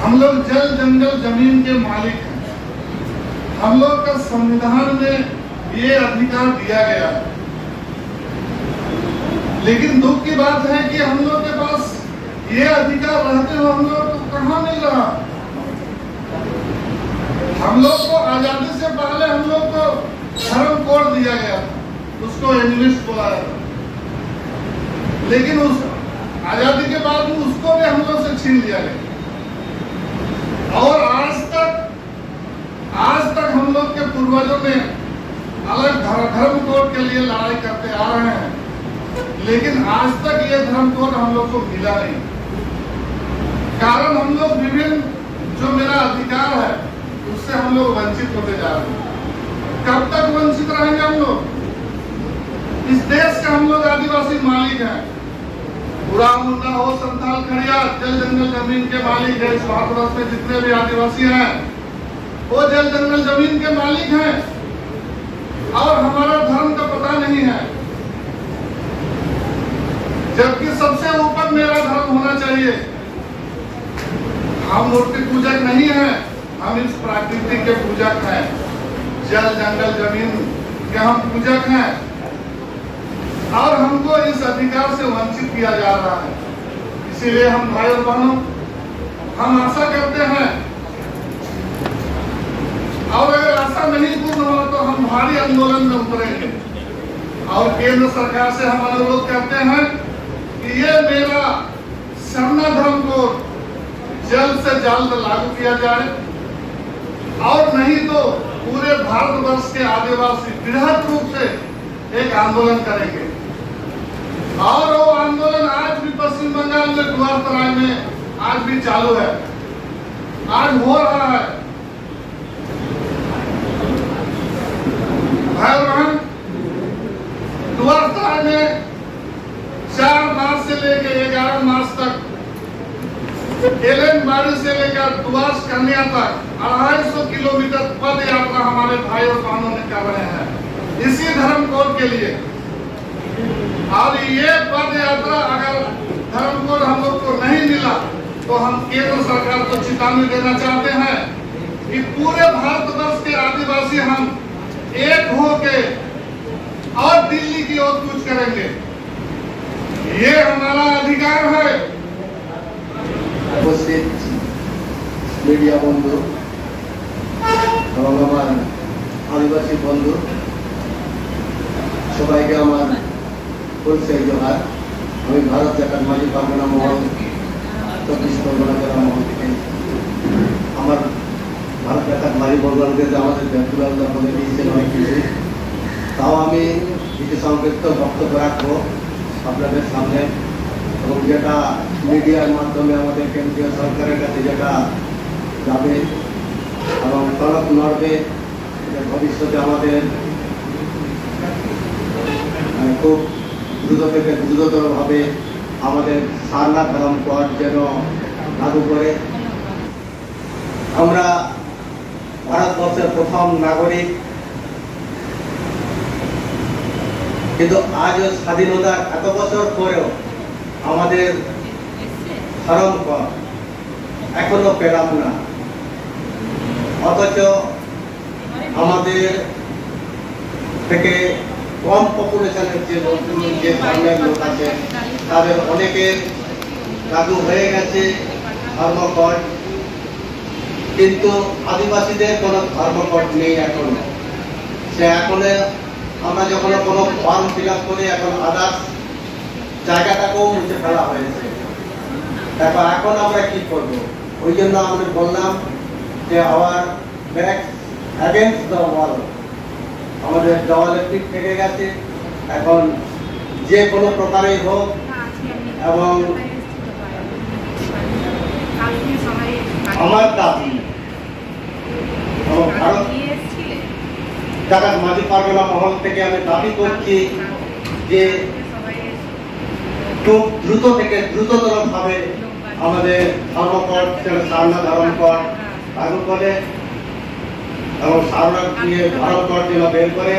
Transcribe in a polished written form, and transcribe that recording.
हम लोग जल जंगल जमीन के मालिक हैं। हम लोग का संविधान में ये अधिकार दिया गया है, लेकिन दुख की बात है कि हम लोग के पास ये अधिकार रहते हुए हम लोग को कहाँ मिल रहा। हम लोग को आजादी से पहले हम लोग को धर्म कोड दिया गया था, उसको एनिमिस्ट बोला जाता, लेकिन उस आजादी के बाद उसको भी हम लोग से छीन लिया गया। और आज तक हम लोग के पूर्वजों ने अलग धर्म कोड के लिए लड़ाई करते आ रहे हैं, लेकिन आज तक ये धर्म कोड हम लोग को मिला नहीं। कारण हम लोग विभिन्न जो मेरा अधिकार है उससे हम लोग वंचित होते जा रहे हैं। कब तक वंचित रहेंगे हम लोग? इस देश के हम लोग आदिवासी मालिक हैं। पूरा मुंडा हो, संथाल, खड़िया जल जंगल जमीन के मालिक है। इस भारतवर्ष में जितने भी आदिवासी हैं वो जल जंगल जमीन के मालिक हैं, और हमारा धर्म का पता नहीं है, जबकि सबसे ऊपर मेरा धर्म होना चाहिए। हम मूर्ति पूजक नहीं हैं, हम इस प्रकृति के पूजक हैं। जल जंगल जमीन के हम पूजक हैं, और हमको इस अधिकार से वंचित किया जा रहा है। इसीलिए हम भाई और बहनों, हम आशा करते हैं, और अगर आशा नहीं पूर्ण हो तो हम भारी आंदोलन में उतरेंगे। और केंद्र सरकार से हम अनुरोध करते हैं कि ये मेरा सरना धर्म को जल्द से जल्द लागू किया जाए, और नहीं तो पूरे भारतवर्ष के आदिवासी बृहद रूप से एक आंदोलन करेंगे। और वो आंदोलन आज भी पश्चिम बंगाल में दुआरतराय में आज भी चालू है, आज हो रहा है। भाई बहन, दुआरतराय में 4 मार्च से लेकर 11 मार्च तक, एलनबाड़ी से लेकर दुआस कन्या तक 250 किलोमीटर पद यात्रा हमारे भाई और बहनों ने कर रहे हैं इसी धर्म कोड के लिए। और ये पद यात्रा अगर धर्म कोड हम लोग को नहीं मिला तो हम केंद्र सरकार को चेतावनी देना चाहते हैं कि पूरे भारतवर्ष के आदिवासी हम एक होके और दिल्ली की ओर कूच करेंगे। ये हमारा अधिकार है। उपस्थित मीडिया बंधु और आदिवासी बंधु सबाई के परिचय जोहार। हमें भारत जाकात माझी पारगना महल 24 परगना जला महल भारत जाकात माझी बरगलके व्यक्तिगत पदे दिए अनेक किछु ताओ संक्षिप्त बक्तव्य रखबो আপনাদের সামনে, এবং যেটা মিডিয়ার মাধ্যমে আমাদের কেন্দ্রীয় সরকারের কাছে যেটা যাবে এবং তলব নড়বে, ভবিষ্যতে আমাদের খুব দ্রুত থেকে দ্রুততরভাবে আমাদের সারনা ধর্ম কোড যেন লাগু করে। আমরা ভারতবর্ষের প্রথম নাগরিক, কিন্তু আজ স্বাধীনতার এত বছর পরেও আমাদের ধর্ম কোড এখনো পেলাম না। অথচ আমাদের থেকে কম পপুলেশনের যে লোকগুলো, যে ধর্মের লোক আছে, তাদের অনেকের লাগু হয়ে গেছে ধর্ম কোড, কিন্তু আদিবাসীদের কোনো ধর্ম কোড নেই এখনো। সে এখনো আমরা যখন কোনো ফর্ম ফিল আপ করি, এখন আদার্স জায়গাটাকেও মুছে ফেলা হয়েছে। দেখো এখন আমরা কি করব? ওই জন্য আমরা বললাম যে আওয়ার ব্যাক অ্যাগেন্স্ট দ্য ওয়াল, আমাদের দেওয়ালে পিঠ থেকে গেছে। এখন যে কোনো প্রকারেই হোক, এবং আমার দাবি ভারত জাকাত মাঝি পারগনা মহল থেকে আমি দাবি করছি যে খুব দ্রুত থেকে দ্রুততর ভাবে আমাদের ধর্মকট, সারনা ধর্মকট লাগু করে এবং সারনা দিয়ে ধর্মকট যেন বের করে